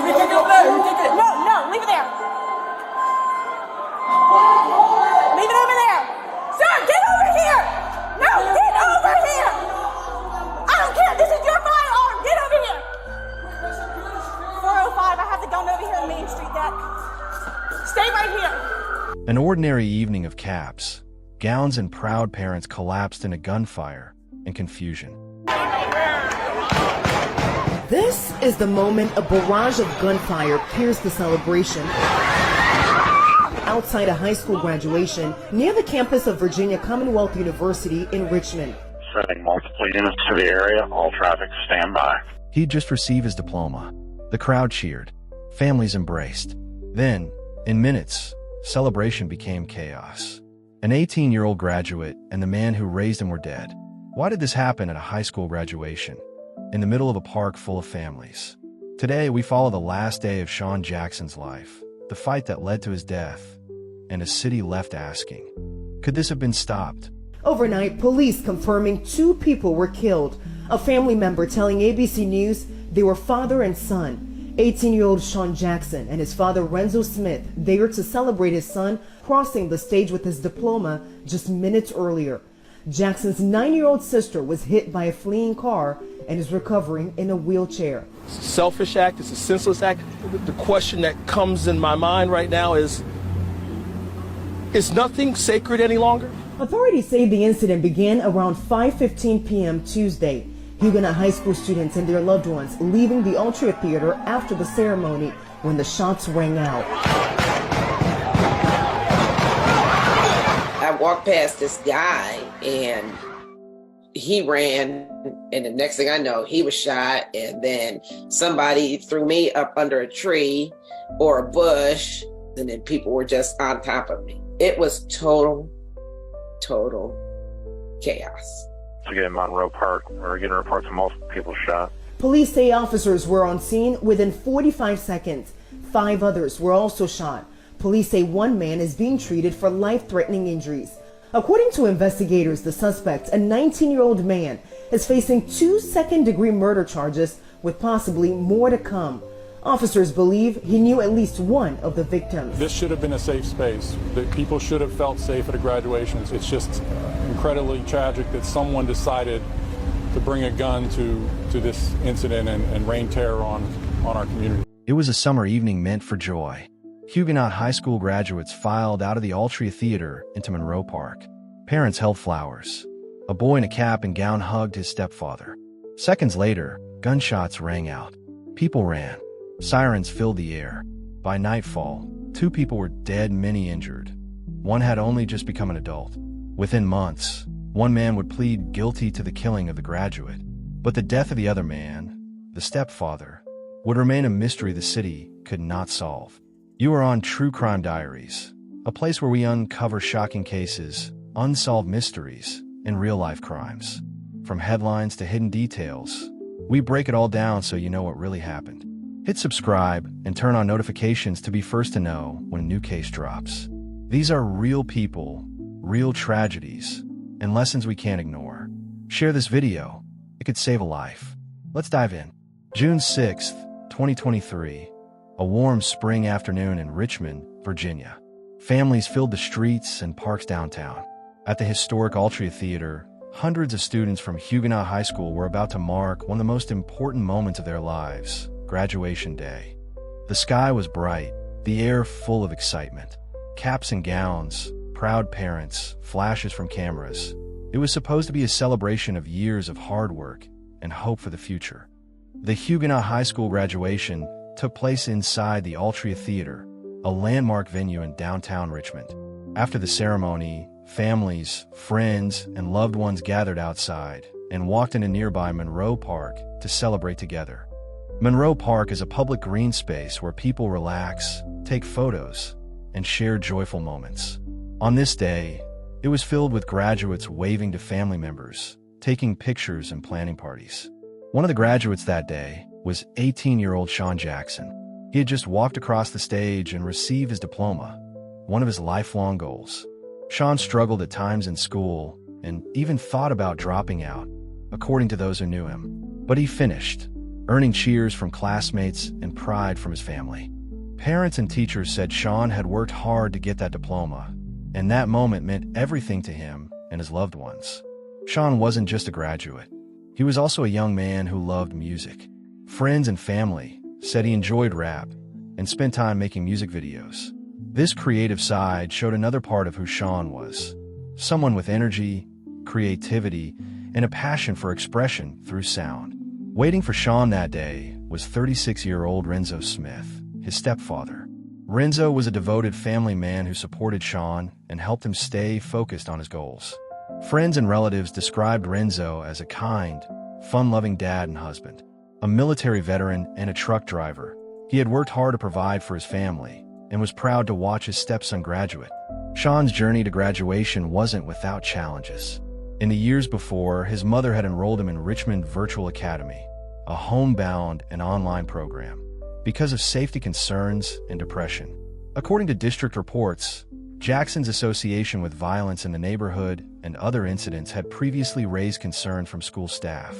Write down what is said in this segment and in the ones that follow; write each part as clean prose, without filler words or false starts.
No, leave it there. Leave it over there. Sir, get over here. No, get over here. I don't care. This is your firearm. Get over here. 405. I have the gun over here on Main Street, Dad. Stay right here. An ordinary evening of caps, gowns, and proud parents collapsed into gunfire and confusion. This is the moment a barrage of gunfire pierced the celebration outside a high school graduation near the campus of Virginia Commonwealth University in Richmond. Sending multiple units to the area. All traffic stand by. He'd just received his diploma. The crowd cheered. Families embraced. Then, in minutes, celebration became chaos. An 18-year-old graduate and the man who raised him were dead. Why did this happen at a high school graduation, in the middle of a park full of families? Today, we follow the last day of Shawn Jackson's life, the fight that led to his death, and a city left asking, could this have been stopped? Overnight, police confirming 2 people were killed. A family member telling ABC News they were father and son. 18-year-old Shawn Jackson and his father Renzo Smith there to celebrate his son crossing the stage with his diploma just minutes earlier. Jackson's 9-year-old sister was hit by a fleeing car and is recovering in a wheelchair. It's a selfish act, it's a senseless act. The question that comes in my mind right now is nothing sacred any longer? Authorities say the incident began around 5:15 p.m. Tuesday. Huguenot High School students and their loved ones leaving the Altria Theater after the ceremony when the shots rang out. I walked past this guy and he ran, and the next thing I know, he was shot, and then somebody threw me up under a tree or a bush, and then people were just on top of me. It was total chaos. Again, in Monroe Park, we're getting reports of multiple people shot. Police say officers were on scene within 45 seconds. 5 others were also shot. Police say 1 man is being treated for life-threatening injuries. According to investigators, the suspect, a 19-year-old man, is facing 2 second-degree murder charges with possibly more to come. Officers believe he knew at least one of the victims. This should have been a safe space. That people should have felt safe at a graduation. It's just incredibly tragic that someone decided to bring a gun to this incident and rain terror on our community. It was a summer evening meant for joy. Huguenot High School graduates filed out of the Altria Theater into Monroe Park. Parents held flowers. A boy in a cap and gown hugged his stepfather. Seconds later, gunshots rang out. People ran. Sirens filled the air. By nightfall, 2 people were dead, many injured. One had only just become an adult. Within months, 1 man would plead guilty to the killing of the graduate. But the death of the other man, the stepfather, would remain a mystery the city could not solve. You are on True Crime Diaries, a place where we uncover shocking cases, unsolved mysteries, and real-life crimes. From headlines to hidden details, we break it all down so you know what really happened. Hit subscribe and turn on notifications to be first to know when a new case drops. These are real people, real tragedies, and lessons we can't ignore. Share this video. It could save a life. Let's dive in. June 6th, 2023. A warm spring afternoon in Richmond, Virginia. Families filled the streets and parks downtown. At the historic Altria Theater, hundreds of students from Huguenot High School were about to mark one of the most important moments of their lives, graduation day. The sky was bright, the air full of excitement. Caps and gowns, proud parents, flashes from cameras. It was supposed to be a celebration of years of hard work and hope for the future. The Huguenot High School graduation took place inside the Altria Theater, a landmark venue in downtown Richmond. After the ceremony, families, friends, and loved ones gathered outside and walked into nearby Monroe Park to celebrate together. Monroe Park is a public green space where people relax, take photos, and share joyful moments. On this day, it was filled with graduates waving to family members, taking pictures and planning parties. One of the graduates that day was 18-year-old Shawn Jackson. He had just walked across the stage and received his diploma, one of his lifelong goals. Shawn struggled at times in school and even thought about dropping out, according to those who knew him. But he finished, earning cheers from classmates and pride from his family. Parents and teachers said Shawn had worked hard to get that diploma, and that moment meant everything to him and his loved ones. Shawn wasn't just a graduate. He was also a young man who loved music. Friends and family said he enjoyed rap and spent time making music videos. This creative side showed another part of who Shawn was. Someone with energy, creativity, and a passion for expression through sound. Waiting for Shawn that day was 36-year-old Renzo Smith, his stepfather. Renzo was a devoted family man who supported Shawn and helped him stay focused on his goals. Friends and relatives described Renzo as a kind, fun-loving dad and husband. A military veteran and a truck driver, he had worked hard to provide for his family and was proud to watch his stepson graduate. Shawn's journey to graduation wasn't without challenges. In the years before, his mother had enrolled him in Richmond Virtual Academy, a homebound and online program, because of safety concerns and depression. According to district reports, Jackson's association with violence in the neighborhood and other incidents had previously raised concern from school staff.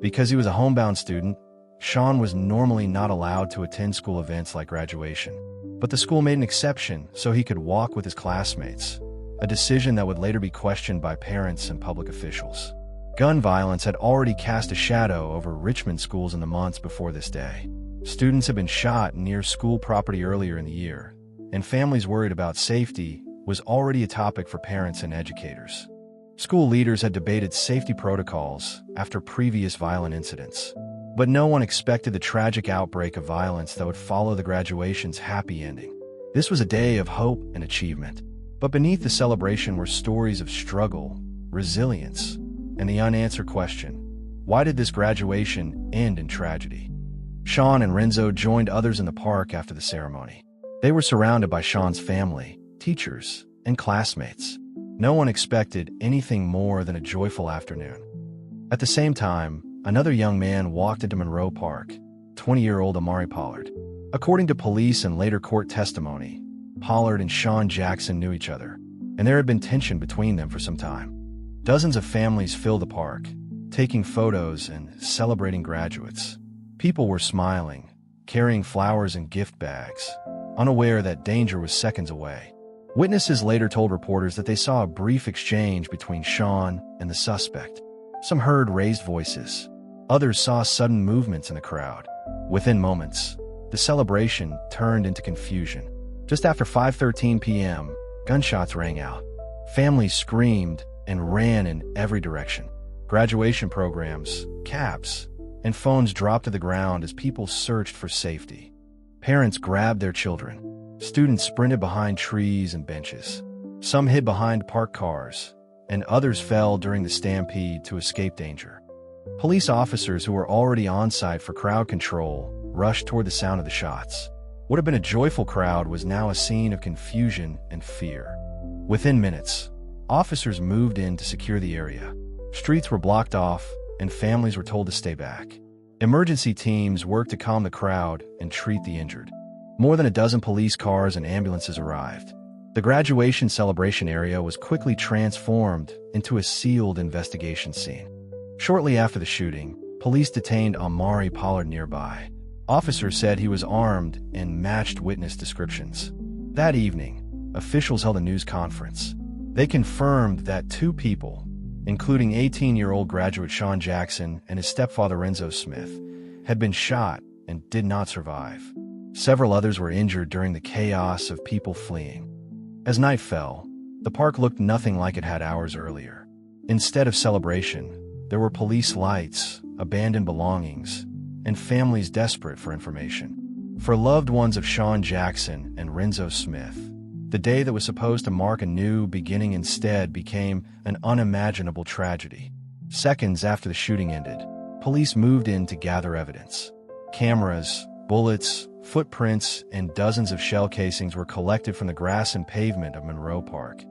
Because he was a homebound student, Shawn was normally not allowed to attend school events like graduation. But the school made an exception so he could walk with his classmates, a decision that would later be questioned by parents and public officials. Gun violence had already cast a shadow over Richmond schools in the months before this day. Students had been shot near school property earlier in the year, and families worried about safety was already a topic for parents and educators. School leaders had debated safety protocols after previous violent incidents, but no one expected the tragic outbreak of violence that would follow the graduation's happy ending. This was a day of hope and achievement, but beneath the celebration were stories of struggle, resilience, and the unanswered question, why did this graduation end in tragedy? Shawn and Renzo joined others in the park after the ceremony. They were surrounded by Shawn's family, teachers, and classmates. No one expected anything more than a joyful afternoon. At the same time, another young man walked into Monroe Park, 20-year-old Amari Pollard. According to police and later court testimony, Pollard and Shawn Jackson knew each other, and there had been tension between them for some time. Dozens of families filled the park, taking photos and celebrating graduates. People were smiling, carrying flowers and gift bags, unaware that danger was seconds away. Witnesses later told reporters that they saw a brief exchange between Shawn and the suspect. Some heard raised voices. Others saw sudden movements in the crowd. Within moments, the celebration turned into confusion. Just after 5:13 p.m., gunshots rang out. Families screamed and ran in every direction. Graduation programs, caps, and phones dropped to the ground as people searched for safety. Parents grabbed their children. Students sprinted behind trees and benches. Some hid behind parked cars, and others fell during the stampede to escape danger. Police officers who were already on site for crowd control rushed toward the sound of the shots. What had been a joyful crowd was now a scene of confusion and fear. Within minutes, officers moved in to secure the area. Streets were blocked off, and families were told to stay back. Emergency teams worked to calm the crowd and treat the injured. More than a dozen police cars and ambulances arrived. The graduation celebration area was quickly transformed into a sealed investigation scene. Shortly after the shooting, police detained Amari Pollard nearby. Officers said he was armed and matched witness descriptions. That evening, officials held a news conference. They confirmed that 2 people, including 18-year-old graduate Shawn Jackson and his stepfather Renzo Smith, had been shot and did not survive. Several others were injured during the chaos of people fleeing. As night fell, the park looked nothing like it had hours earlier. Instead of celebration, there were police lights, abandoned belongings, and families desperate for information. For loved ones of Shawn Jackson and Renzo Smith, the day that was supposed to mark a new beginning instead became an unimaginable tragedy. Seconds after the shooting ended, police moved in to gather evidence. Cameras, bullets, footprints, and dozens of shell casings were collected from the grass and pavement of Monroe Park.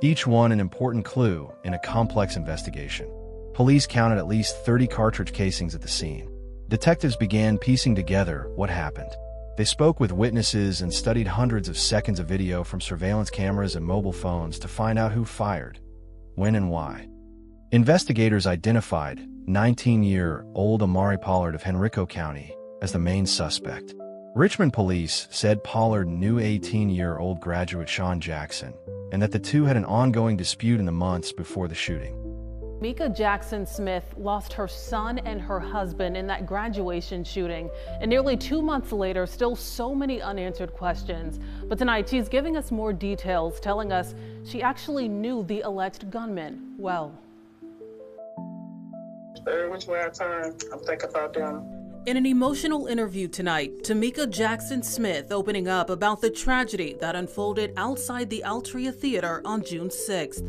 Each one an important clue in a complex investigation. Police counted at least 30 cartridge casings at the scene. Detectives began piecing together what happened. They spoke with witnesses and studied hundreds of seconds of video from surveillance cameras and mobile phones to find out who fired, when and why. Investigators identified 19-year-old Amari Pollard of Henrico County as the main suspect. Richmond police said Pollard knew 18-year-old graduate Shawn Jackson and that the two had an ongoing dispute in the months before the shooting. Mika Jackson Smith lost her son and her husband in that graduation shooting, and nearly 2 months later, still so many unanswered questions. But tonight, she's giving us more details, telling us she actually knew the alleged gunman well. Every which way I turn, I'm thinking about them. In an emotional interview tonight, Tamika Jackson Smith opening up about the tragedy that unfolded outside the Altria Theater on June 6th.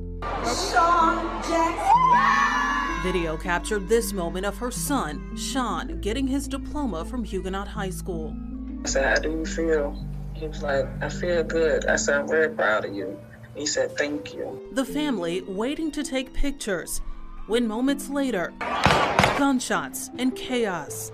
Shawn Jackson. Video captured this moment of her son, Shawn, getting his diploma from Huguenot High School. I said, how do you feel? He was like, I feel good. I said, I'm very proud of you. He said, thank you. The family waiting to take pictures, when moments later, gunshots and chaos.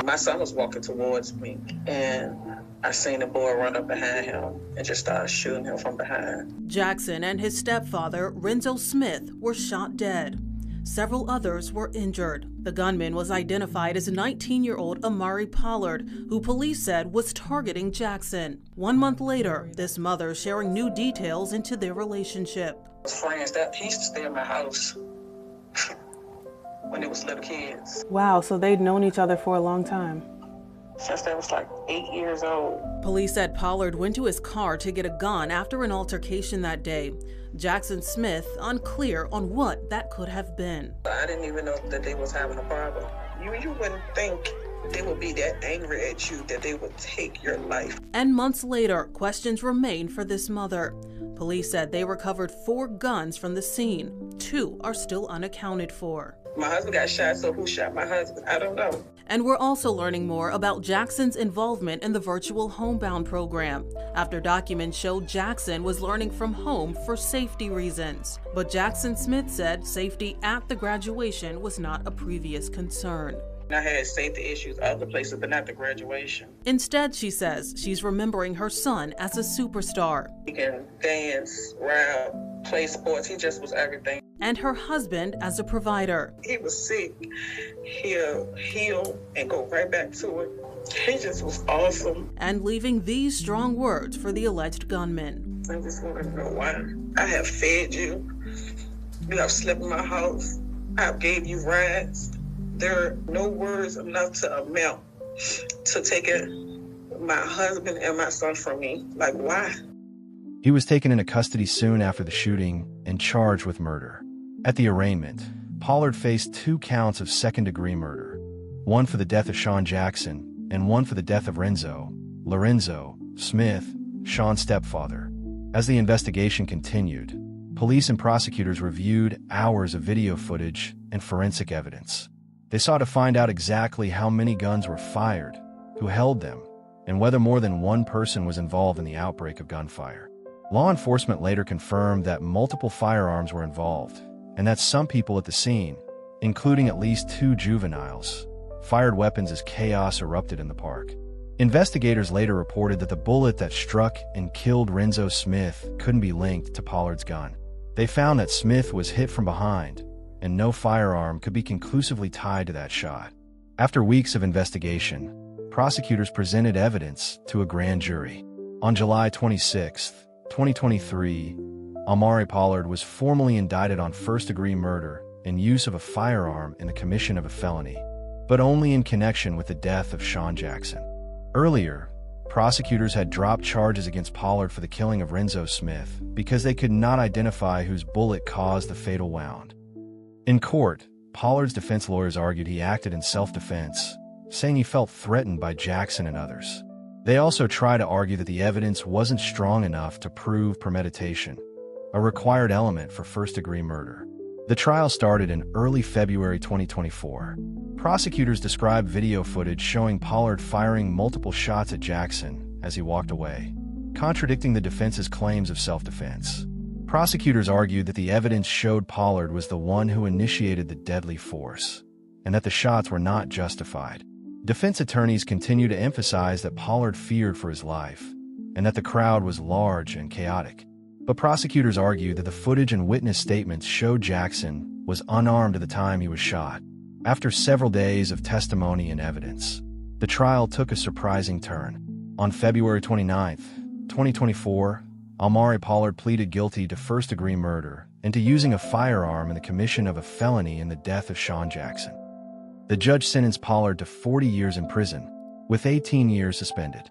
My son was walking towards me, and I seen a boy run up behind him and just started shooting him from behind. Jackson and his stepfather, Renzo Smith, were shot dead. Several others were injured. The gunman was identified as 19-year-old Amari Pollard, who police said was targeting Jackson. 1 month later, this mother sharing new details into their relationship. Friends, that he used to stay in my house when they was little kids. Wow, so they'd known each other for a long time. Since they was like 8 years old. Police said Pollard went to his car to get a gun after an altercation that day. Jackson Smith unclear on what that could have been. I didn't even know that they was having a problem. You wouldn't think they would be that angry at you that they would take your life. And months later, questions remain for this mother. Police said they recovered 4 guns from the scene. 2 are still unaccounted for. My husband got shot, so who shot my husband? I don't know. And we're also learning more about Jackson's involvement in the virtual homebound program, after documents showed Jackson was learning from home for safety reasons. But Jackson Smith said safety at the graduation was not a previous concern. I had safety issues other places, but not the graduation. Instead, she says she's remembering her son as a superstar. He can dance, rap, play sports. He just was everything. And her husband as a provider. He was sick. He'll heal and go right back to it. He just was awesome. And leaving these strong words for the alleged gunman. I just want to know why. I have fed you. You have slept in my house. I have gave you rides. There are no words enough to amount to taking my husband and my son from me. Like, why? He was taken into custody soon after the shooting and charged with murder. At the arraignment, Pollard faced 2 counts of second-degree murder, one for the death of Shawn Jackson and one for the death of Lorenzo Smith, Shawn's stepfather. As the investigation continued, police and prosecutors reviewed hours of video footage and forensic evidence. They sought to find out exactly how many guns were fired, who held them, and whether more than one person was involved in the outbreak of gunfire. Law enforcement later confirmed that multiple firearms were involved, and that some people at the scene, including at least 2 juveniles, fired weapons as chaos erupted in the park. Investigators later reported that the bullet that struck and killed Renzo Smith couldn't be linked to Pollard's gun. They found that Smith was hit from behind, and no firearm could be conclusively tied to that shot. After weeks of investigation, prosecutors presented evidence to a grand jury. On July 26, 2023, Amari Pollard was formally indicted on first-degree murder and use of a firearm in the commission of a felony, but only in connection with the death of Shawn Jackson. Earlier, prosecutors had dropped charges against Pollard for the killing of Renzo Smith because they could not identify whose bullet caused the fatal wound. In court, Pollard's defense lawyers argued he acted in self-defense, saying he felt threatened by Jackson and others. They also tried to argue that the evidence wasn't strong enough to prove premeditation, a required element for first-degree murder. The trial started in early February 2024. Prosecutors described video footage showing Pollard firing multiple shots at Jackson as he walked away, contradicting the defense's claims of self-defense. Prosecutors argued that the evidence showed Pollard was the one who initiated the deadly force, and that the shots were not justified. Defense attorneys continued to emphasize that Pollard feared for his life, and that the crowd was large and chaotic. But prosecutors argued that the footage and witness statements showed Jackson was unarmed at the time he was shot. After several days of testimony and evidence, the trial took a surprising turn. On February 29, 2024, Almari Pollard pleaded guilty to first-degree murder and to using a firearm in the commission of a felony in the death of Shawn Jackson. The judge sentenced Pollard to 40 years in prison, with 18 years suspended,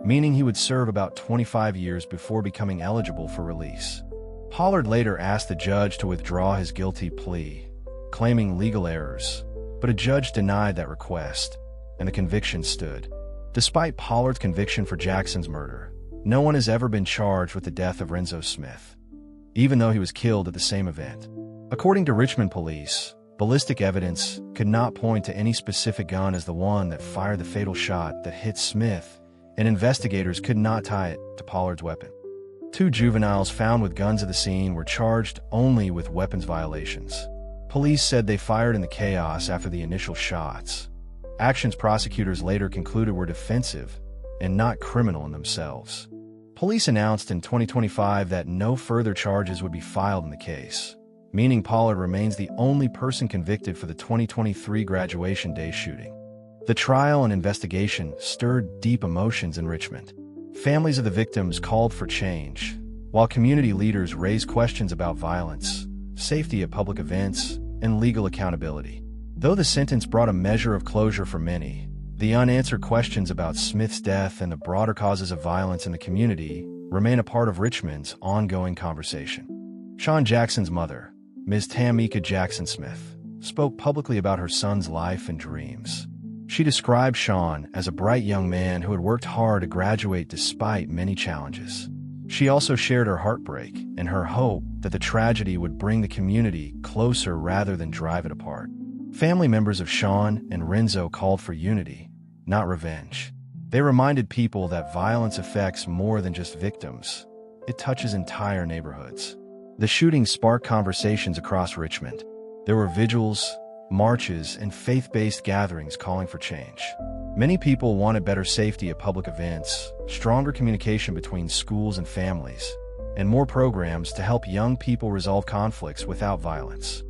meaning he would serve about 25 years before becoming eligible for release. Pollard later asked the judge to withdraw his guilty plea, claiming legal errors, but a judge denied that request, and the conviction stood. Despite Pollard's conviction for Jackson's murder, no one has ever been charged with the death of Renzo Smith, even though he was killed at the same event. According to Richmond police, ballistic evidence could not point to any specific gun as the one that fired the fatal shot that hit Smith, and investigators could not tie it to Pollard's weapon. 2 juveniles found with guns at the scene were charged only with weapons violations. Police said they fired in the chaos after the initial shots, actions prosecutors later concluded were defensive and not criminal in themselves. Police announced in 2025 that no further charges would be filed in the case, meaning Pollard remains the only person convicted for the 2023 graduation day shooting. The trial and investigation stirred deep emotions in Richmond. Families of the victims called for change, while community leaders raised questions about violence, safety at public events, and legal accountability. Though the sentence brought a measure of closure for many, the unanswered questions about Smith's death and the broader causes of violence in the community remain a part of Richmond's ongoing conversation. Shawn Jackson's mother, Ms. Tamika Jackson Smith, spoke publicly about her son's life and dreams. She described Shawn as a bright young man who had worked hard to graduate despite many challenges. She also shared her heartbreak and her hope that the tragedy would bring the community closer rather than drive it apart. Family members of Shawn and Renzo called for unity, not revenge. They reminded people that violence affects more than just victims. It touches entire neighborhoods. The shooting sparked conversations across Richmond. There were vigils, marches, and faith-based gatherings calling for change. Many people wanted better safety at public events, stronger communication between schools and families, and more programs to help young people resolve conflicts without violence.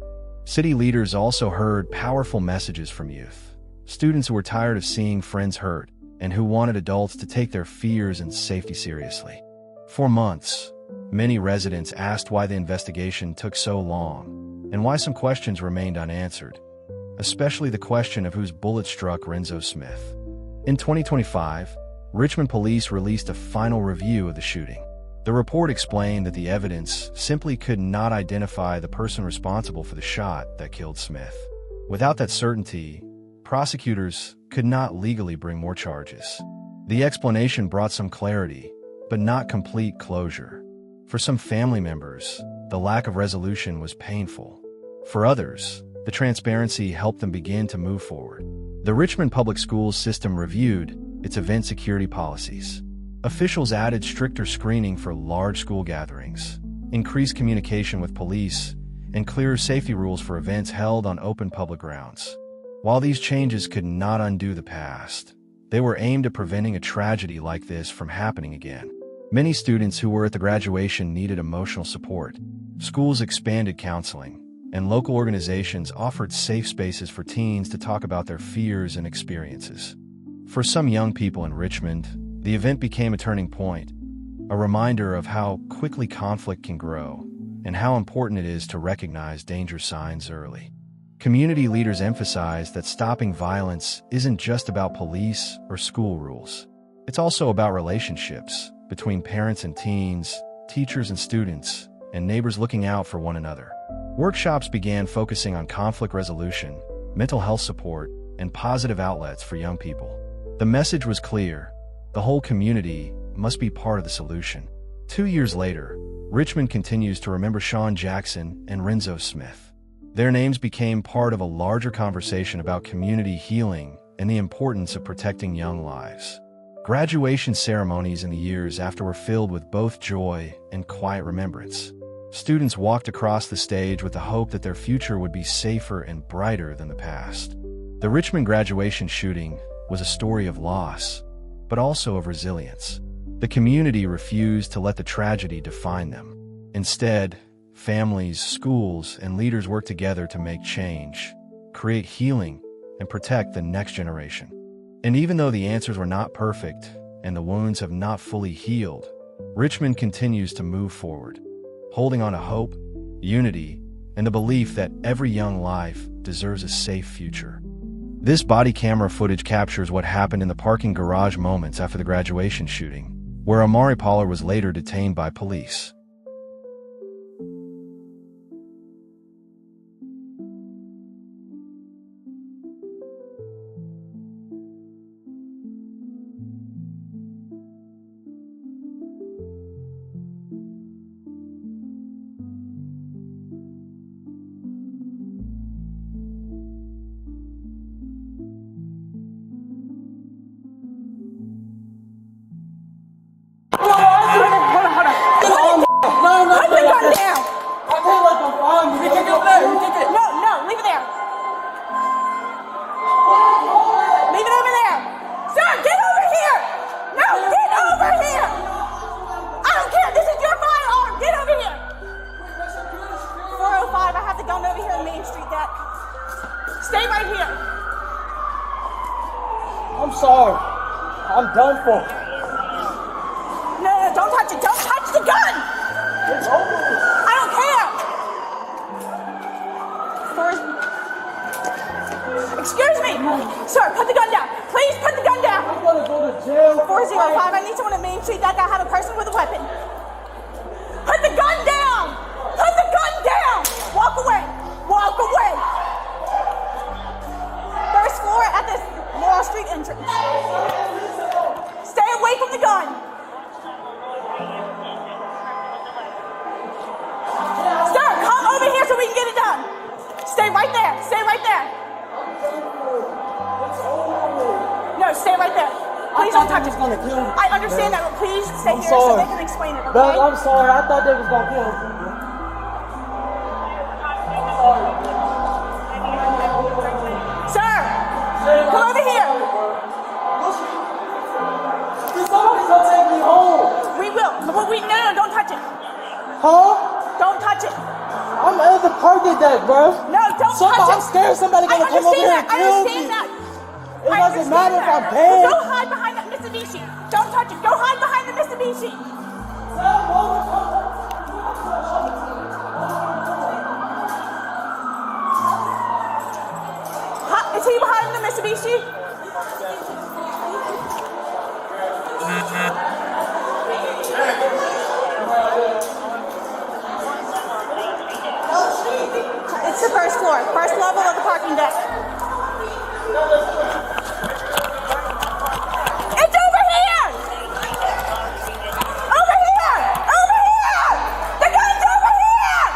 City leaders also heard powerful messages from youth, students who were tired of seeing friends hurt and who wanted adults to take their fears and safety seriously. For months, many residents asked why the investigation took so long and why some questions remained unanswered, especially the question of whose bullet struck Renzo Smith. In 2025, Richmond police released a final review of the shooting. The report explained that the evidence simply could not identify the person responsible for the shot that killed Smith. Without that certainty, prosecutors could not legally bring more charges. The explanation brought some clarity, but not complete closure. For some family members, the lack of resolution was painful. For others, the transparency helped them begin to move forward. The Richmond Public Schools system reviewed its event security policies. Officials added stricter screening for large school gatherings, increased communication with police, and clearer safety rules for events held on open public grounds. While these changes could not undo the past, they were aimed at preventing a tragedy like this from happening again. Many students who were at the graduation needed emotional support. Schools expanded counseling, and local organizations offered safe spaces for teens to talk about their fears and experiences. For some young people in Richmond, the event became a turning point, a reminder of how quickly conflict can grow and how important it is to recognize danger signs early. Community leaders emphasized that stopping violence isn't just about police or school rules. It's also about relationships between parents and teens, teachers and students, and neighbors looking out for one another. Workshops began focusing on conflict resolution, mental health support, and positive outlets for young people. The message was clear: the whole community must be part of the solution. 2 years later, Richmond continues to remember Shawn Jackson and Renzo Smith. Their names became part of a larger conversation about community healing and the importance of protecting young lives. Graduation ceremonies in the years after were filled with both joy and quiet remembrance. Students walked across the stage with the hope that their future would be safer and brighter than the past. The Richmond graduation shooting was a story of loss, but also of resilience. The community refused to let the tragedy define them. Instead, families, schools, and leaders worked together to make change, create healing, and protect the next generation. And even though the answers were not perfect and the wounds have not fully healed, Richmond continues to move forward, holding on to hope, unity, and the belief that every young life deserves a safe future. This body camera footage captures what happened in the parking garage moments after the graduation shooting, where Amari Pollard was later detained by police. I'm sorry. I'm done for. No, don't touch it. Don't touch the gun. It's over. I don't care. Excuse me. Sir, put the gun down. Please put the gun down. I'm going to go to jail. 405, I need someone on Main Street. That guy had a person with a weapon. Put the gun down. Put the gun down. Walk away. Walk away. First floor at this Laurel Street entrance. Stay away from the gun. Sir, come over here so we can get it done. Stay right there. Stay right there. No, stay right there. Please don't touch it. I understand that, but please stay here so they can explain it, okay? I'm sorry. I thought they was going to kill us. Sir, come over here. Somebody's going to take me home. We will. No, don't touch it. Huh? Don't touch it. I'm at the parking deck, bro. No, don't touch it. I'm scared somebody's going to come over here and kill me. I understand that. It doesn't matter if I'm bad. Go hide behind that Mitsubishi. Don't touch it. Go hide behind the Mitsubishi. Is he behind the Mitsubishi? It's the first floor, first level of the parking deck. It's over here! Over here! Over here! The gun's over here!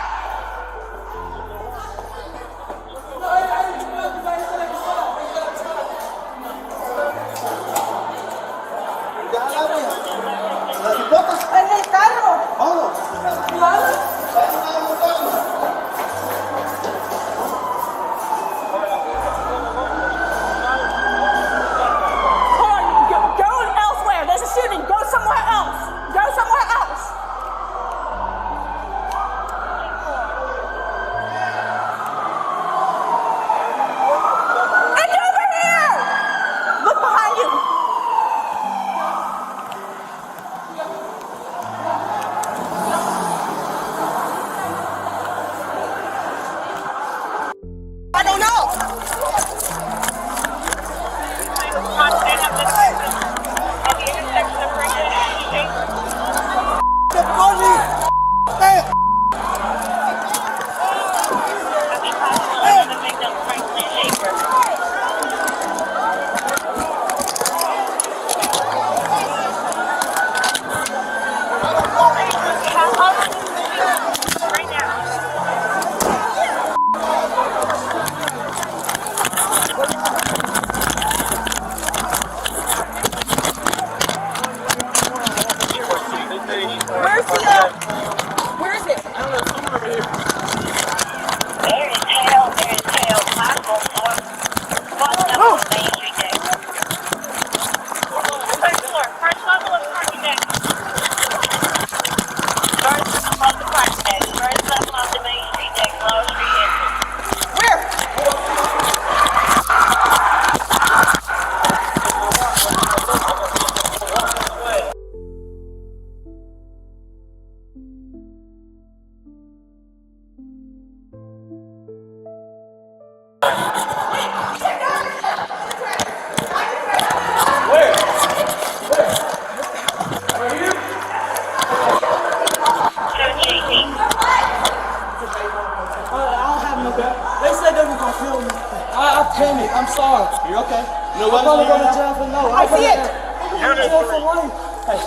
kill me. I panicked. I'm sorry. You're okay. No I'm weapons. gonna go to jail for no. I see it. I'm going to jail for life. Hey.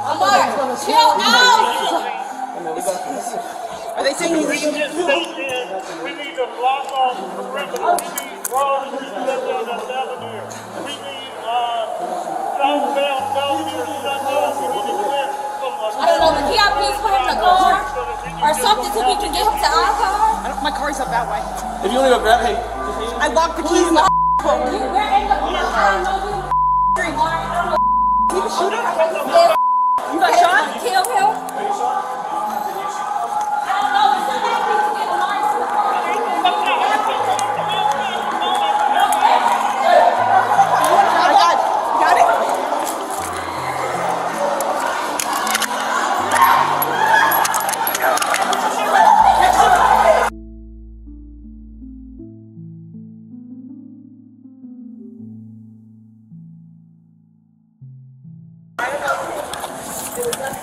Amar, chill out. Are they taking We need to block off the perimeter. We need roads to shut down that avenue. We need southbound Belvedere shut down. We need to clear some of I don't know, can y'all please put him in the car or something so we can get him to our car? My car's up that way. If you want to go grab, hey. I locked the keys in my phone. We're in the car. You the shooter? You got shot? Kill him?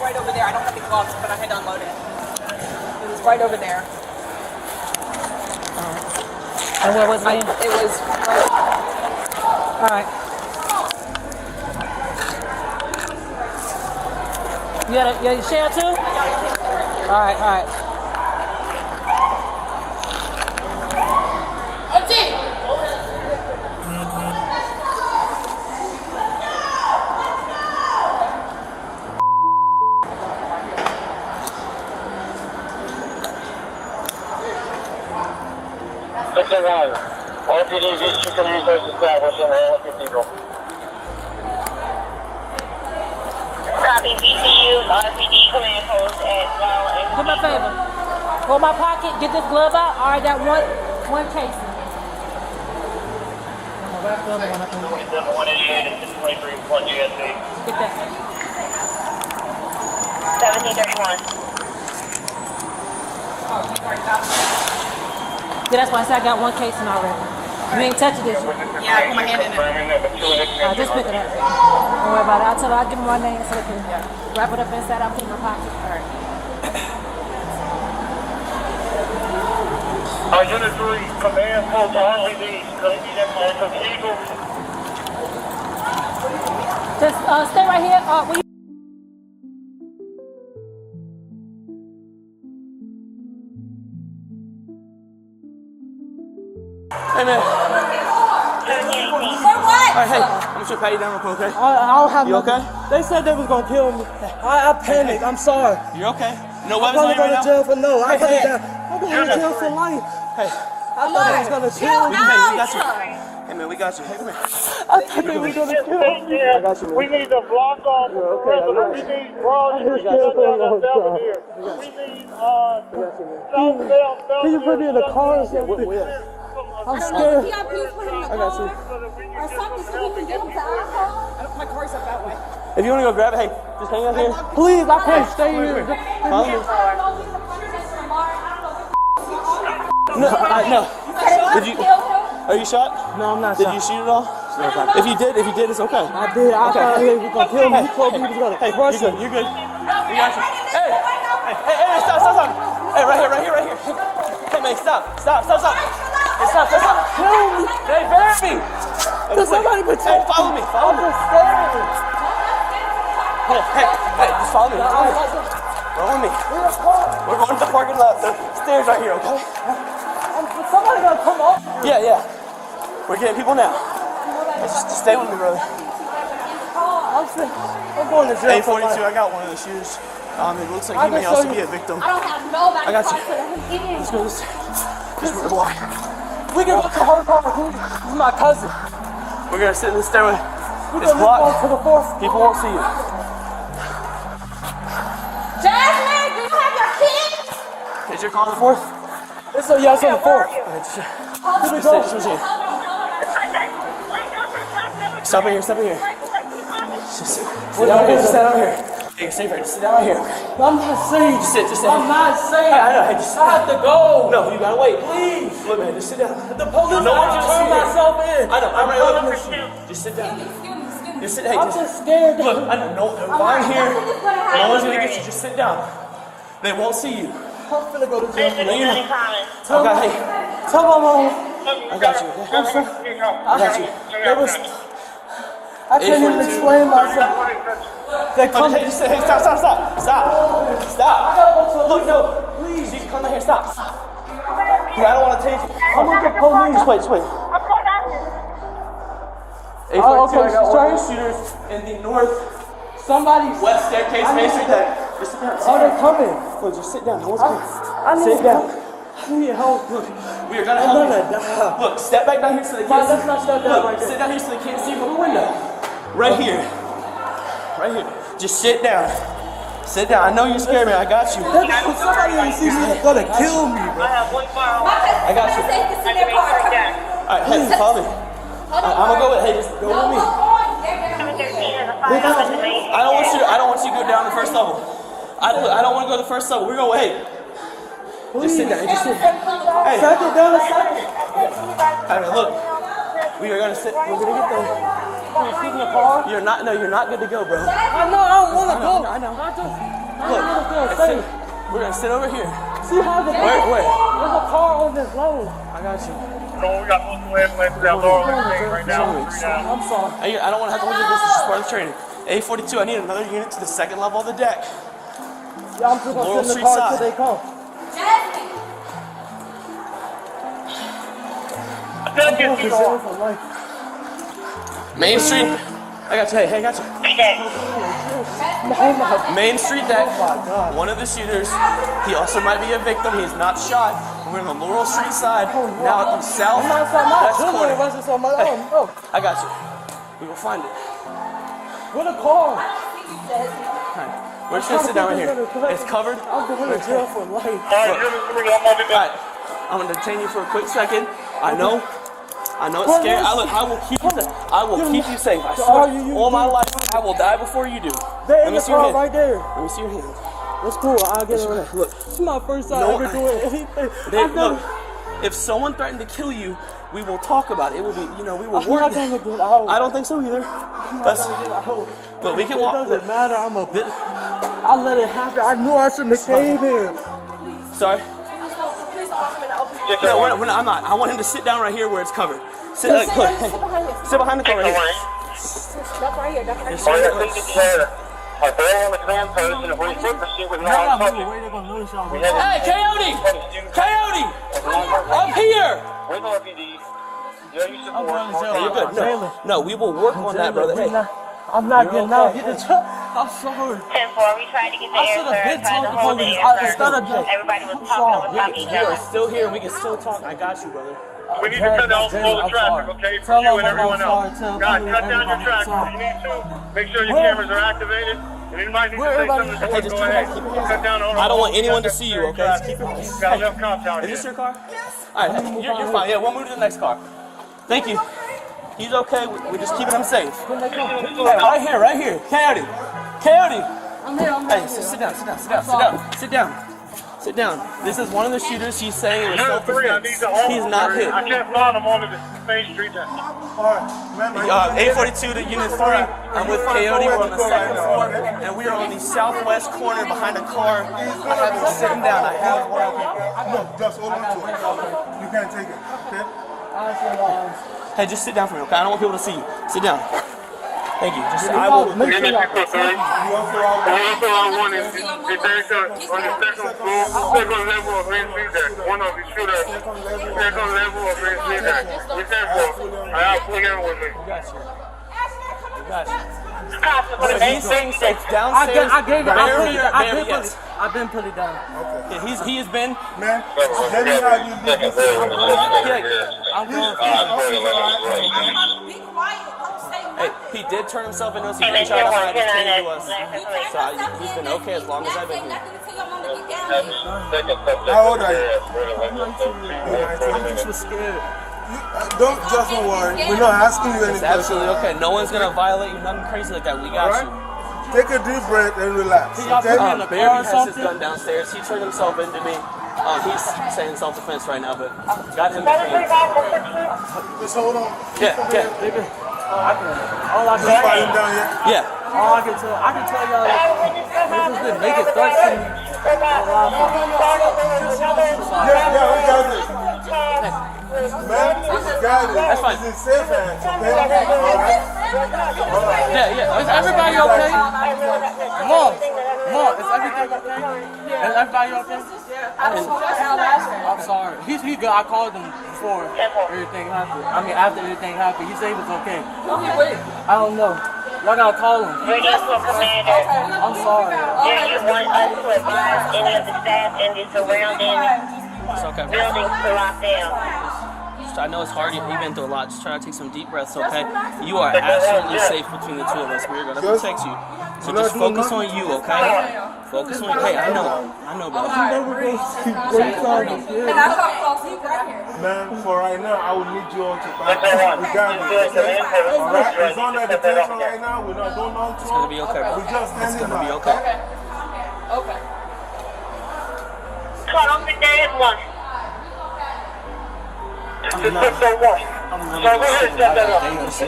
Right over there. I don't have the gloves, but I had to unload it. It was right over there. And where was it? It was right. All right. You got a share too? All right, all right. RPD reached Chicken Resource established in Royal Cathedral. Copy VCU, RPD command post as well. Do me a favor. Hold my pocket, get this glove out. All right, that one case. 188 and 623 1 GSC. Get that. 1731. Yeah, that's why I said I got one case in already. You ain't touching this. Yeah, I put my hand in it. Just pick it up. Don't worry about it. I'll tell her, I'll give her my name so they can wrap it up inside. I'll put it in my pocket. All right. Unit 3, command post Harley Beach, Clinton and Cathedral. Just stay right here. Will you Hey, man. For what? All right, hey, I'm just gonna pat you down real quick, okay? I don't have You okay? They said they was gonna kill me. I panicked. I'm sorry. You're okay. No I'm weapons on gonna you go right to now? jail for no. I'm going to jail for life. Hey, I thought they was gonna kill me. hey, we got you. Hey, man, we got you. Hey, come here. I thought they was gonna kill me. I got you, man. We need to block off the perimeter. We need roads to shut down that Belvedere. We need southbound Belvedere. Can you put me in the car or something? I'm scared. Can y'all please put him in the car or something so we can get him to our car? My car's up that way. If you want to go grab it, hey, just hang out here. Please, I can't stay here. Follow me. No. Did you? Are you shot? No, I'm not Did shot. you shoot at all? If you did, it's okay. I did. I thought he was gonna kill me. He told me he was gonna crush me. You're good. We got you. Hey, stop. Hey, right here. Hey, man, stop. Hey, stop. Kill me. Hey, baby. Does somebody protect me? Hey, follow me. I'm just scared. Hey, just follow me. Roll with me. We're going to the parking lot. The stairs right here, okay? Somebody gonna come up. Yeah. We're getting people now. Just stay with me, brother. I'm going to jail for A42, life. I got one of the shooters. It looks like he may also be a victim. I don't have nobody I got you. to put him in. Let's go. Just walk. We can go to her car. This is my cousin. We're gonna sit in the stairway. We're It's gonna go blocked. to the fourth. People won't see you. Jasmine, do you have your kids? Is your car on the fourth? It's on the fourth. Just here. Stop right here. Just sit down here. Hey, you're safe here. Just sit down here. I'm not safe. Just sit. I'm not safe. I know. Hey, just sit. I have to go. No, you gotta wait. Please. Look, man, just sit down. The police. No one's I gonna turn see you. myself in. I know. I'm right telling over. you. Just sit down. Excuse me. Just sit. Hey, I'm just scared. Look, I know. I'm here. No one's gonna get you. Just sit down. They won't see you. I'm finna go to jail. No, you're not. Tell my mom. I got you. I got you. There was, I can't even explain myself. They come. Hey, just say, hey, stop. Look, no, please. You can come down here. Stop. I don't want to take you. I'm gonna get police. Just wait. Okay, I got one of the straight. shooters in the north Somebody's west staircase, Main Street. Just sit down. Oh, they're coming. Look, just sit down. I need Sit down. help. I need help. Look, we are gonna help you. Look, step back down here so they can't see. Let's not step down right there. Sit down here so they can't see from the window. Right here. Just sit down. Sit down. I know you're scared, man. I got you. Somebody didn't see me. They're gonna kill me, bro. I got you. All right, hey, follow me. I'm gonna go with. Hey, just go with me. I don't want you to go down the first level. I don't want to go to the first level. We're going. Hey, just sit down. Just sit. Hey, Second down a second. I mean, look. We are gonna sit. We're gonna get there. Sit in the car. You're not good to go, bro. I know. I don't want to go. I know. Look, we're gonna sit over here. see how the Where? There's a car on this road. I got you. No, we got multiple ambulances out there right now. I'm sorry. I don't want to have to look at this. This is part of the training. A42. I need another unit to the second level of the deck. Yeah, I'm just gonna sit in the car until they come. Main Street. I got you. Hey, I got you. Main Street deck. One of the shooters. He also might be a victim. He's not shot. We're on the Laurel Street side. Now at the southwest corner. Hey, I got you. We will find it. What a car. We're just gonna sit down right here. It's covered. I'm going to jail for life. Alright, I'm gonna detain you for a quick second. I know it's scary. I will keep you safe. I swear. All my life, I will die before you do. They're in the car right there. Let me see your hand. That's cool. I'll get it right. Look, it's my first time ever doing anything. Look, if someone threatened to kill you, we will talk about it. It will be, we will I'm work. not gonna get out. I don't think so either. But we can walk. It doesn't matter. I'm a bit. I let it happen. I knew I shouldn't have came here. Sorry. No, we're not, I'm not. I want him to sit down right here where it's covered. Sit behind the car right here. Step right here. Yes, sir. Hey, Coyote! Coyote! Up here! You're good. No, we will work on that, brother. Hey. I'm not getting out. I'm sorry. 10-4, we tried to get the air, tried to hold the air. Everybody was talking over each We are other. still here. We can still talk. I got you, brother. We need to cut down all the traffic, okay? For you and everyone else. Guys, cut down your traffic. If you need to, make sure your cameras are activated. And anybody needs to say something, just go ahead. Cut down all I don't want anyone to see you, okay? Just keep your hands. Got enough cops out here. Is this your car? Yes. All right, you're fine. Yeah, we'll move to the next car. Thank you. He's okay. We're just keeping him safe. Hey, right here. Coyote. I'm here. Hey, sit down. This is one of the shooters. He's saying it was self-defense. He's not hit. I can't find him on the Main Street. A42 to Unit 3. I'm with Coyote. We're on the second floor, and we are on the southwest corner behind a car. I have him sitting down. I have one. No, just hold on to it. You can't take it, okay? Hey, just sit down for me, okay? I don't want people to see you. Sit down. Thank you. I will. One is on the second level of Main Street there. One of the shooters, second level of Main Street there. We stand for. I have put him with me. Got you. He's saying it's downstairs. I've been put it down. Okay. Yeah, he has been. Man, let me have you do this. I'm going Hey, he did turn himself into us. He didn't try to hide his pain to us. So he's been okay as long as I've been here. How old are you? I just was scared. Don't worry. We're not asking you anything. It's absolutely okay. No one's gonna violate you. Nothing crazy like that. We got you. Take a deep breath and relax. Okay? Barry has his gun downstairs. He turned himself into me. He's saying self-defense right now, but got him. Just hold on. Yeah. All I can fight him down here. Yeah. All I can tell y'all is this been making threats to me. Yeah, we got this. That's fine. It's in safe hands, okay? All right. Yeah. Is everybody okay? Mom, is everything okay? Is everybody okay? I'm sorry. He's good. I called him before everything happened. I mean, after everything happened, he said he was okay. I don't know. Y'all gotta call him. Radio to Commander. I'm sorry. Do you want us to advise any of the staff in the surrounding buildings to lock down? I know it's hard. You've been through a lot. Just try to take some deep breaths, okay? You are absolutely safe between the two of us. We're going to protect you. So just focus on you, okay? Focus on you. Hey, I know, bro. Man, for right now, I will need you all to back up. We got this, okay? All right? It's on that detention right now. We're not doing nothing. It's going to be okay, bro. We're just It's standing going to be by. okay. Okay. Cut off the dead one. So go ahead, step that up. A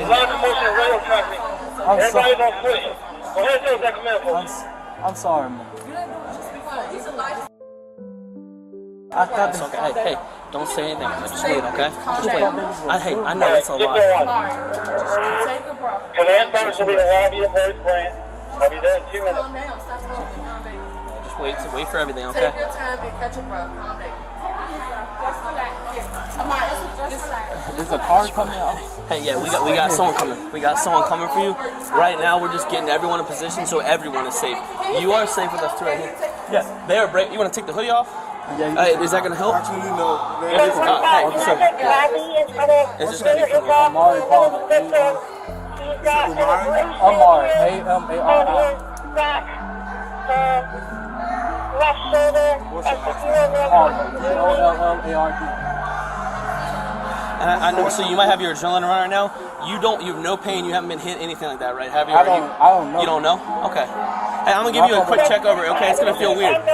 lot of commotion in rail traffic. Everybody's on foot. Go ahead and take that command for me. I'm sorry, man. It's okay. Hey, don't say anything. Just wait, okay? Just wait. I know it's a lot. Command service will be in the lobby of First Brand. I'll be there in 2 minutes. Just wait for everything, okay? Take your time and catch your breath. Calm down. There's a car coming out. Hey, yeah, we got someone coming. We got someone coming for you. Right now, we're just getting everyone in position so everyone is safe. You are safe with us too, right here. Yeah, they are break. You want to take the hoodie off? Yeah. Is that gonna help? Actually, no. It's just gonna be for Amari. Amari. Left shoulder. Allard. I know. So you might have your adrenaline around right now. You have no pain. You haven't been hit, anything like that, right? Have you? I don't know. You don't know? Okay. Hey, I'm gonna give you a quick check over. Okay, it's gonna feel weird. Okay.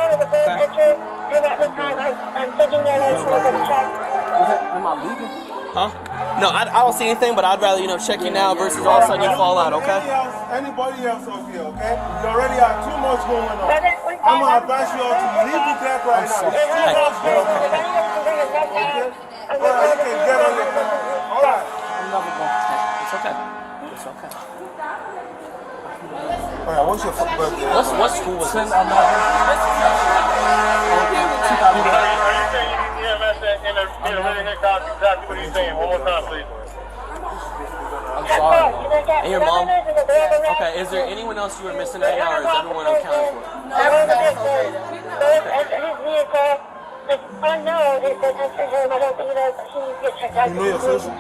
Am I leaving? Huh? No, I don't see anything, but I'd rather check you now versus all of a sudden you fall out. Okay. Anybody else over here, okay? You already have too much going on. I'm gonna advise you all to leave the deck right now. There's too much going on. Okay? Alright, you can get on your car. Alright. I'm never going. It's okay. It's okay. Alright, what's your birthday? What school was this? Exactly what he's saying. One more time, please. I'm sorry. And your mom? Okay, is there anyone else you were missing right now, or is everyone accounted for? I know that that's for him. I don't think that he needs to get checked out. You know your sister?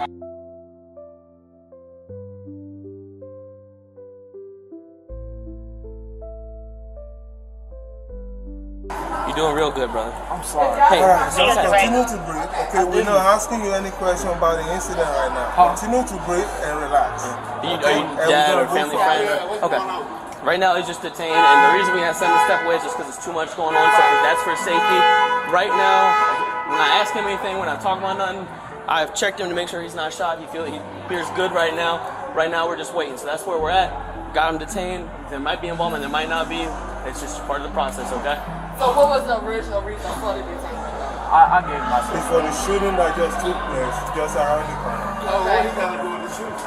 You're doing real good, brother. I'm sorry. Hey, alright, so continue to breathe. Okay, we're not asking you any question about the incident right now. Continue to breathe and relax. Are you dad or family friend? Okay. Right now he's just detained, and the reason we have to send him step away is just because it's too much going on. So that's for safety. Right now, we're not asking him anything. We're not talking about nothing. I've checked him to make sure he's not shot. He appears good right now. Right now we're just waiting. So that's where we're at. Got him detained. There might be involvement. There might not be. It's just part of the process. Okay. So what was the original reason for the detention? I gave him my sister. It's for the shooting that just took place just around the corner. Oh, what got to do with the shooting?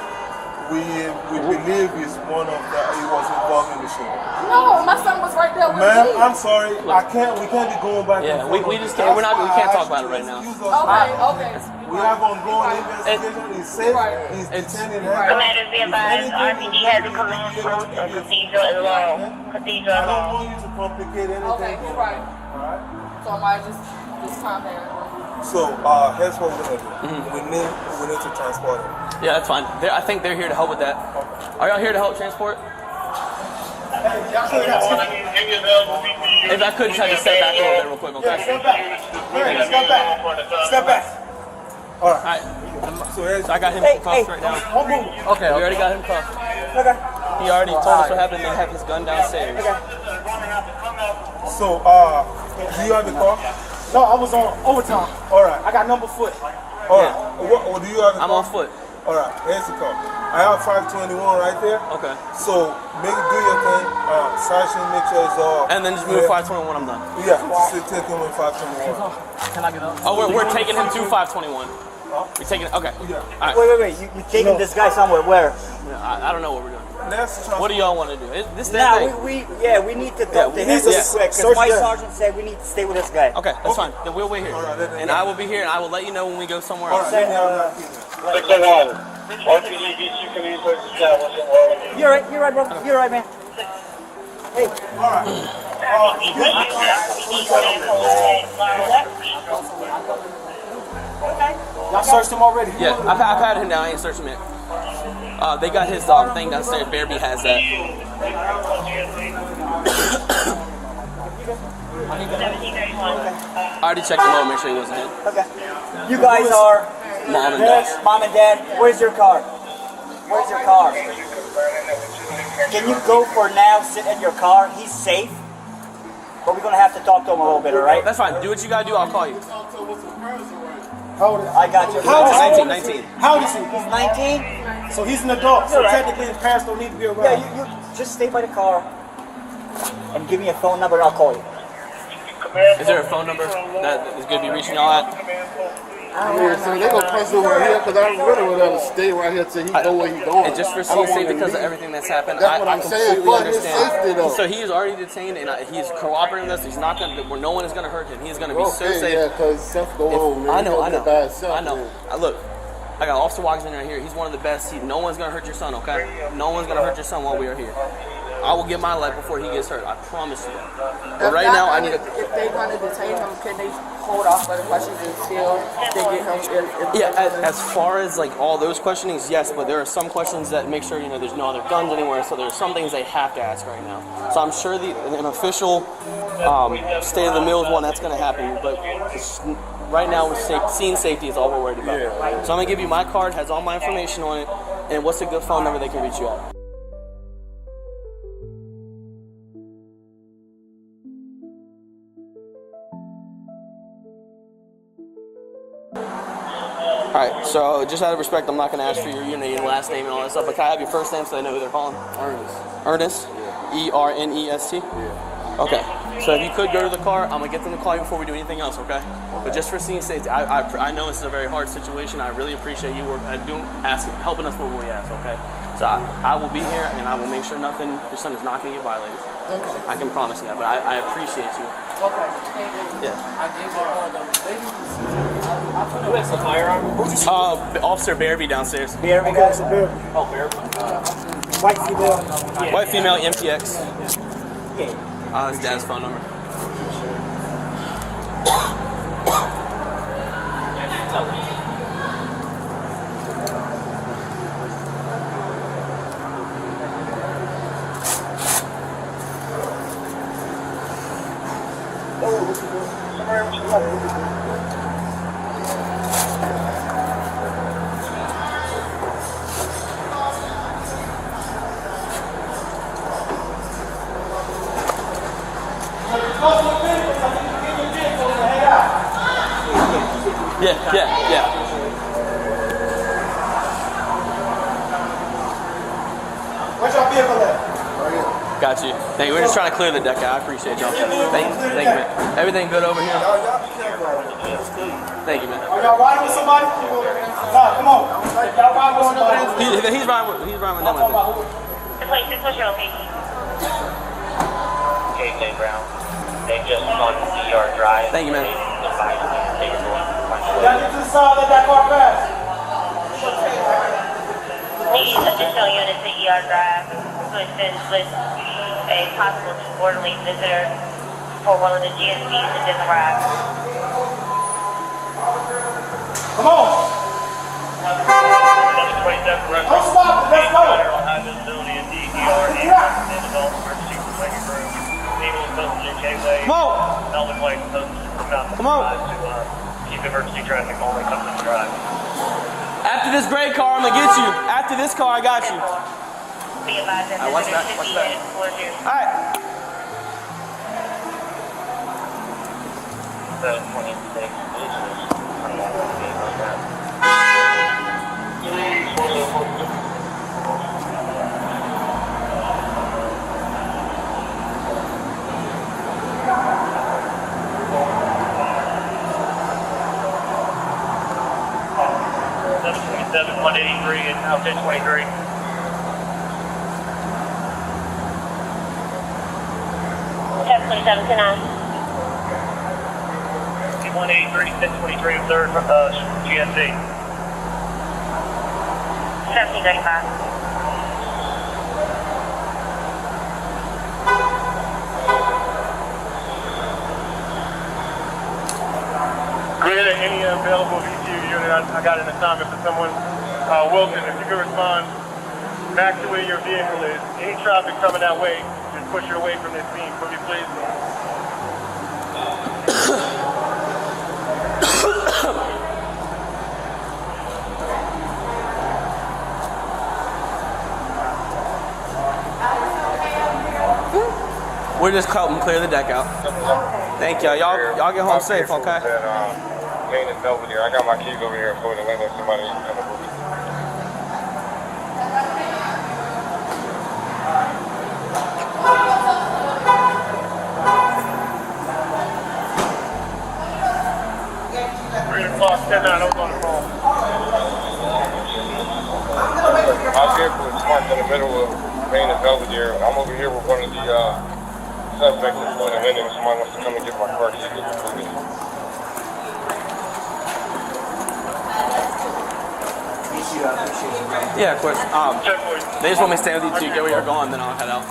We believe he was involved in the shooting. No, my son was right there with me. Ma'am, I'm sorry. We can't be going back and forth. We just can't. We can't talk about it right now. Okay. We have ongoing investigation. He's safe. He's detained in Commander, be advised, RPD has a command from Cathedral and Laurel. Cathedral I and don't Laurel. want you to complicate anything. Okay, you're right. Alright? So I might just calm down. So, here's what we're gonna do. We need to transport him. Yeah, that's fine. I think they're here to help with that. Are y'all here to help transport? If I could, try to step back a little bit real quick, okay? Step back. All right. So I got him cuffed right now. Okay, we already got him cuffed. Okay. He already told us what happened. They have his gun downstairs. So, do you have the car? No, I was on overtime. All right. I got number foot. All right. What do you have the car? I'm on foot. All right. Here's the car. I have 521 right there. Okay. So, do your thing. Search him, make sure it's all. And then just move 521 when I'm done. Yeah, just take him with 521. Can I get up? Oh, we're taking him to 521. We taking it? Okay. Yeah. All right. Wait. You taking this guy somewhere? Where? I don't know what we're doing. Next, What do y'all want to do? This thing? we need to talk to him quick. Because my sergeant said we need to stay with this guy. Okay, that's fine. Then we'll wait here. And I will be here, and I will let you know when we go somewhere else. You're right, bro. You're right, man. Hey. All right. Y'all searched him already? Yeah, I've patted him down. I ain't searched him yet. They got his thing downstairs. Bearby has that. I already checked him out, make sure he wasn't in. Okay. You guys are Mom and Dad. Mom and Dad. Where's your car? Where's your car? Can you go for now, sit in your car? He's safe. But we're gonna have to talk to him a little bit, alright? That's fine. Do what you gotta do, I'll call you. How old is he? I got you. How old is he? 19. How old is he? He's 19. So he's an adult. So Right. technically his parents don't need to be around. Yeah, you just stay by the car and give me a phone number and I'll call you. Is there a phone number that is going to be reaching y'all at? Yeah, so they gonna press over here because I really would rather stay right here till he know where he's going. And just for safety, because of everything that's happened, That's what I I'm saying, completely for his understand. safety, though. So he is already detained, and he's cooperating with us. He's not going to, where no one is going to hurt him. He's going to be so safe. Yeah, because stuff go on, man. I know. By himself, I know. man. Look, I got Officer Watkins right here. He's one of the best. No one's going to hurt your son, okay? No one's going to hurt your son while we are here. I will get my life before he gets hurt. I promise you that. But right now, I need to... If they're going to detain him, can they hold off for the questions until they get him? Yeah, as far as like all those questionings, yes, but there are some questions that make sure, there's no other guns anywhere, so there's some things they have to ask right now. So I'm sure an official state of the mills one, that's going to happen, but right now, scene safety is all we're worried about. Yeah. So I'm going to give you my card, has all my information on it, and what's a good phone number they can reach you at. Alright, so just out of respect, I'm not going to ask for your last name and all that stuff, but can I have your first name so they know who they're calling? Ernest. Ernest? Yeah. Ernest? Yeah. Okay. So if you could go to the car, I'm going to get them to call you before we do anything else, okay? But just for scene safety, I know this is a very hard situation. I really appreciate you helping us where we ask, okay? So I will be here, and I will make sure your son is not going to get violated. Okay. I can promise you that, but I appreciate you. Okay. Thank you. Yeah. I gave you Who has the firearm? Officer Bearby downstairs. Bearby, guys? Oh, Bearby. White female. Yeah. White female, MTX. Yeah. His dad's phone number. Yeah. Where's your vehicle at? Got you. Thank you. We're just trying to clear the deck out. I appreciate y'all. Thank you, man. Everything good over here? Thank you, man. Are y'all riding with somebody? Nah, come on. Y'all riding with somebody? He's riding with them, I think. Wait, this was your location. KJ Brown. They just on ER Drive. Thank you, man. Y'all get to the side, let that car pass. Need additional units at ER Drive to assist with a possible disorderly visitor for one of the GSPs that just arrived. Come on. Don't stop it, let's go. High visibility in DER and in adult emergency waiting room. People posted in Gateway. Come on. Melvin White posted from Come on. to keep emergency traffic only coming to drive. After this gray car, I'm going to get you. After this car, I got you. Be advised that Watch visitors that. should Watch be that. headed towards you. All right. 726. I'm not going to be on that. 183 and now 1023. 727 to 9. 183, 1023, third GSC. 1735. Great, any available VCU unit, I got an assignment for someone. Wilson, if you could respond back to where your vehicle is. Any traffic coming that way, just push your way from this scene. Could you please? We're just helping clear the deck out. Thank y'all. Y'all get home safe, okay? Lane and Belvedere. I got my keys over here for the lane of somebody in the movie. O'clock, 10-9, I was on the phone. My vehicle is parked in the middle of Lane and Belvedere. I'm over here with one of the suspects that's going to win him. Somebody wants to come and get my car keys. Yeah, of course. They just want me to stay with you till you get where you're going, then I'll head out.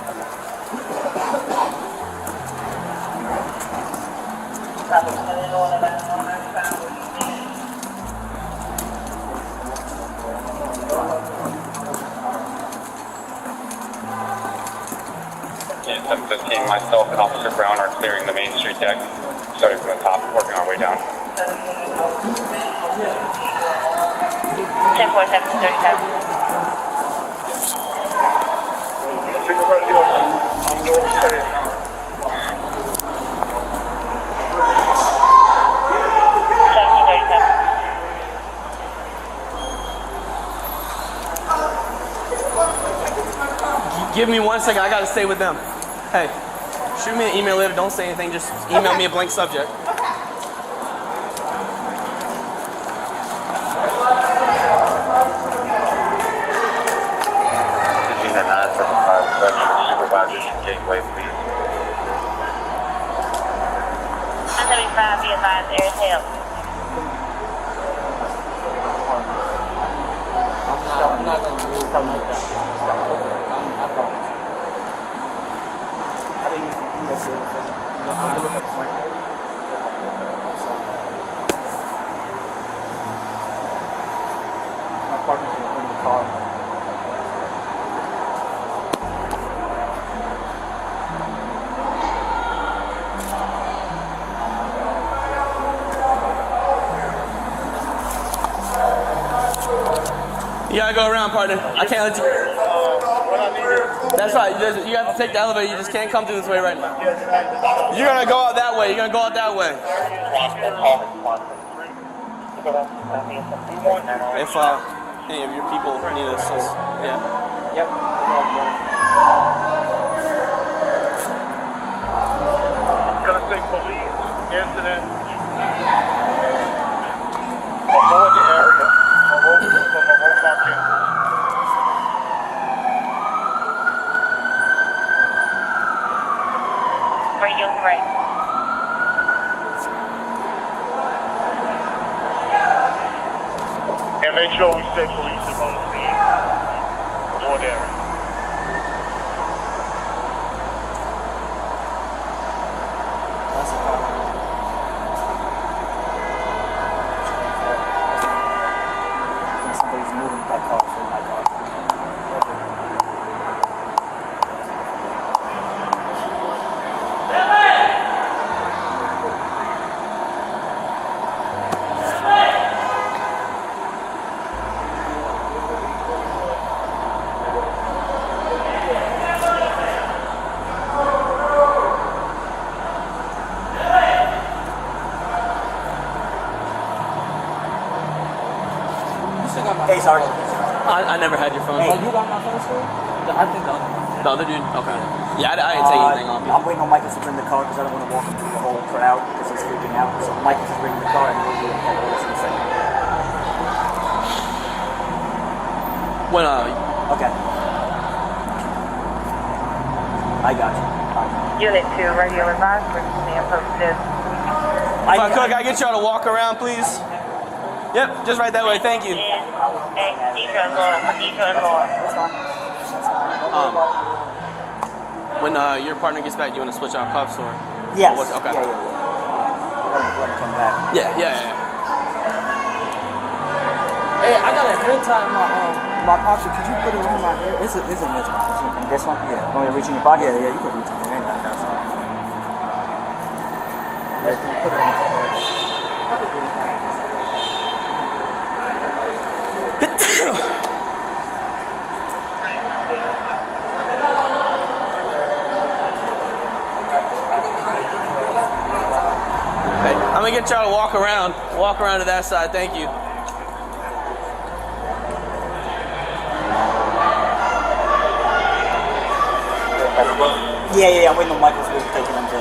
Yeah, 715, myself and Officer Brown are clearing the Main Street deck, starting from the top, working our way down. 104737. Give me 1 second. I gotta stay with them. Hey, shoot me an email later. Don't say anything. Just email me a blank subject. Supervisor, Gateway, please. 175, be advised, there is help. I'm not going to do something like that. I promise. I didn't even do that. I'm going to look at the mic. My partner's in the car. You gotta go around, partner. I can't let you. That's right. You have to take the elevator. You just can't come through this way right now. You're gonna go out that way. You're gonna go out that way. If any of your people need assistance, yeah. Yep. Gonna say police incident. Avoid the area. Radio right. And make sure we stay police on the scene. Avoid the area. Somebody's moving that car from my car. Hey, Sergeant. I never had your phone. Hey, you got my phone still? I think the other one. The other dude? Okay. Yeah, I didn't take anything off. I'm waiting on Michael to bring the car because I don't want to walk him through the whole crowd because he's freaking out. So Michael's just bringing the car and we'll do it. When Okay. I got you. Unit 2, radio advised for command purposes. If I could, I get y'all to walk around, please. Yep, just right that way. Thank you. When your partner gets back, do you want to switch out cuffs or? Yes. Okay. Yeah. Let him come back. Yeah. Hey, I got a hair tie in my pocket. Could you put it in my hair? It's a mismatch. This one? Yeah. Want me to reach in your pocket? Yeah, you can reach in your hand. That's all. Put it in my hair. I'm gonna get y'all to walk around to that side. Thank you. Yeah. I'm waiting on Michael's group taking them to.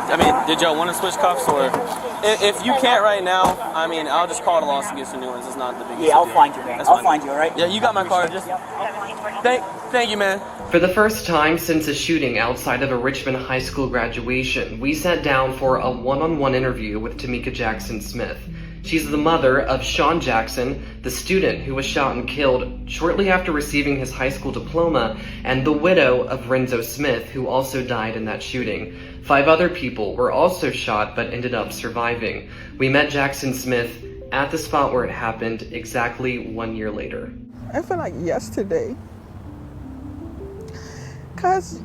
I mean, did y'all want to switch cuffs or? If you can't right now, I mean, I'll just call the loss and get some new ones. It's not the biggest. Yeah, I'll find you, man. I'll find you, all right? Yeah, you got my card. Just thank you, man. For the first time since a shooting outside of a Richmond high school graduation, we sat down for a one-on-one interview with Tamika Jackson Smith. She's the mother of Shawn Jackson, the student who was shot and killed shortly after receiving his high school diploma, and the widow of Renzo Smith, who also died in that shooting. 5 other people were also shot but ended up surviving. We met Jackson Smith at the spot where it happened exactly 1 year later. I feel like yesterday. Because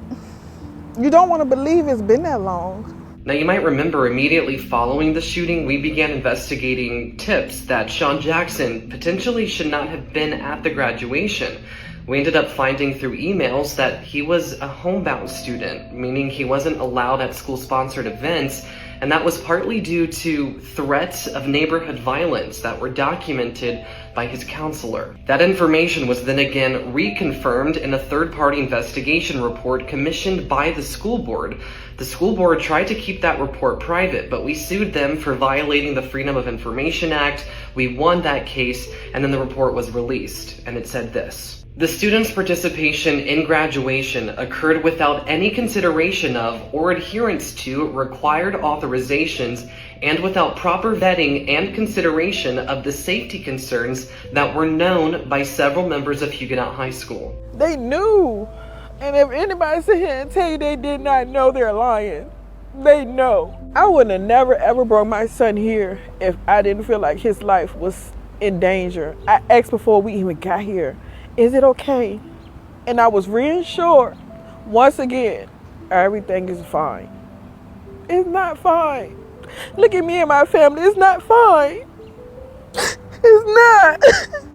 you don't want to believe it's been that long. Now, you might remember immediately following the shooting, we began investigating tips that Shawn Jackson potentially should not have been at the graduation. We ended up finding through emails that he was a homebound student, meaning he wasn't allowed at school-sponsored events, and that was partly due to threats of neighborhood violence that were documented by his counselor. That information was then again reconfirmed in a third-party investigation report commissioned by the school board. The school board tried to keep that report private, but we sued them for violating the Freedom of Information Act. We won that case, and then the report was released, and it said this: the students' participation in graduation occurred without any consideration of or adherence to required authorizations and without proper vetting and consideration of the safety concerns that were known by several members of Huguenot High School. They knew. And if anybody sit here and tell you they did not know, they're lying. They know. I would have never ever brought my son here if I didn't feel like his life was in danger. I asked before we even got here, is it okay? And I was reassured, once again, everything is fine. It's not fine. Look at me and my family, it's not fine. It's not.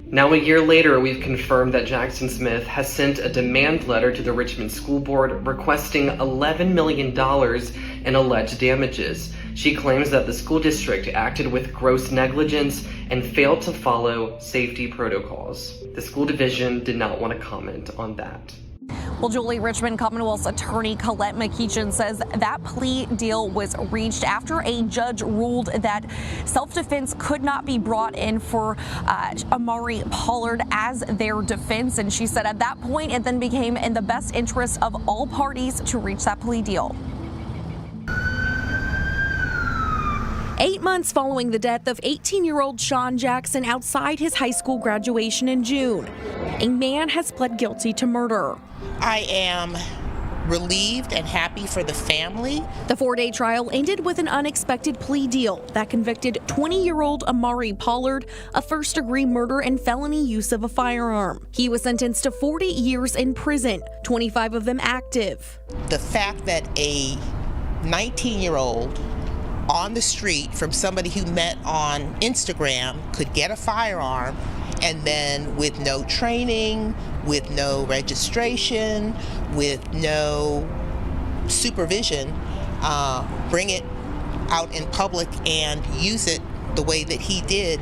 Now, a year later, we've confirmed that Jackson Smith has sent a demand letter to the Richmond School Board requesting $11 million in alleged damages. She claims that the school district acted with gross negligence and failed to follow safety protocols. The school division did not want to comment on that. Well, Julie, Richmond Commonwealth's attorney Colette McKeechin says that plea deal was reached after a judge ruled that self-defense could not be brought in for Amari Pollard as their defense. And she said at that point, it then became in the best interest of all parties to reach that plea deal. 8 months following the death of 18-year-old Shawn Jackson outside his high school graduation in June, a man has pled guilty to murder. I am relieved and happy for the family. The 4-day trial ended with an unexpected plea deal that convicted 20-year-old Amari Pollard of first-degree murder and felony use of a firearm. He was sentenced to 40 years in prison, 25 of them active. The fact that a 19-year-old on the street from somebody who met on Instagram could get a firearm and then with no training, with no registration, with no supervision, bring it out in public and use it the way that he did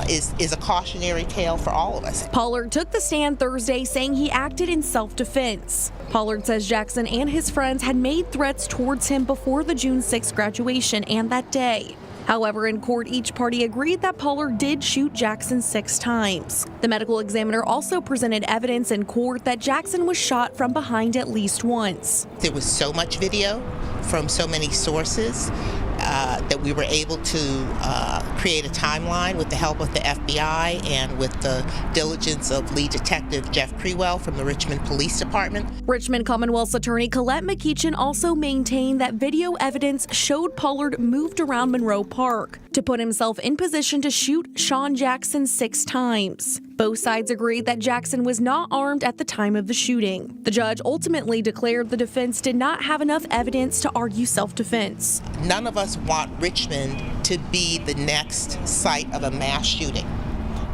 is a cautionary tale for all of us. Pollard took the stand Thursday saying he acted in self-defense. Pollard says Jackson and his friends had made threats towards him before the June 6 graduation and that day. However, in court, each party agreed that Pollard did shoot Jackson 6 times. The medical examiner also presented evidence in court that Jackson was shot from behind at least once. There was so much video from so many sources that we were able to create a timeline with the help of the FBI and with the diligence of lead detective Jeff Prewell from the Richmond Police Department. Richmond Commonwealth's attorney Colette McKeachin also maintained that video evidence showed Pollard moved around Monroe Park to put himself in position to shoot Shawn Jackson 6 times. Both sides agreed that Jackson was not armed at the time of the shooting. The judge ultimately declared the defense did not have enough evidence to argue self-defense. None of us want Richmond to be the next site of a mass shooting.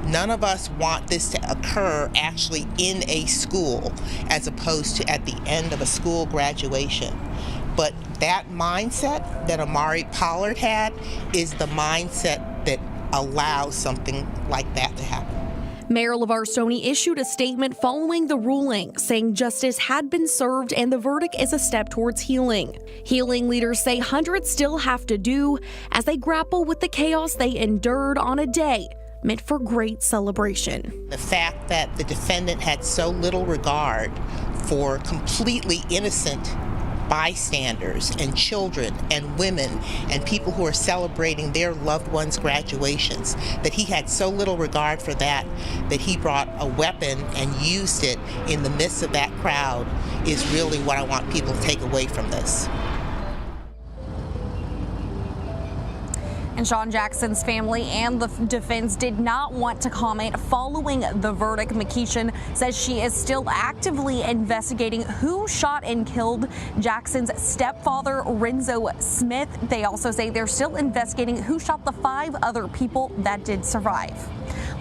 None of us want this to occur actually in a school as opposed to at the end of a school graduation. But that mindset that Amari Pollard had is the mindset that allows something like that to happen. Mayor LeVar Stoney issued a statement following the ruling, saying justice had been served and the verdict is a step towards healing. Healing leaders say hundreds still have to do as they grapple with the chaos they endured on a day meant for great celebration. The fact that the defendant had so little regard for completely innocent bystanders and children and women and people who are celebrating their loved ones' graduations, that he had so little regard for that he brought a weapon and used it in the midst of that crowd is really what I want people to take away from this. And Shawn Jackson's family and the defense did not want to comment following the verdict. McKeachin says she is still actively investigating who shot and killed Jackson's stepfather, Renzo Smith. They also say they're still investigating who shot the 5 other people that did survive.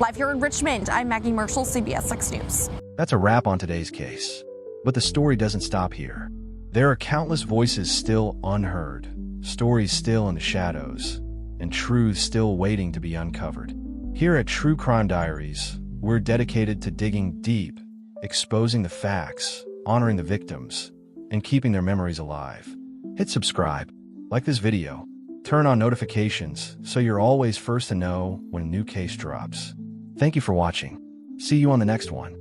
Live here in Richmond, I'm Maggie Marshall, CBS 6 News. That's a wrap on today's case. But the story doesn't stop here. There are countless voices still unheard, stories still in the shadows, and truths still waiting to be uncovered. Here at True Crime Diaries, we're dedicated to digging deep, exposing the facts, honoring the victims, and keeping their memories alive. Hit subscribe, like this video, turn on notifications so you're always first to know when a new case drops. Thank you for watching. See you on the next one.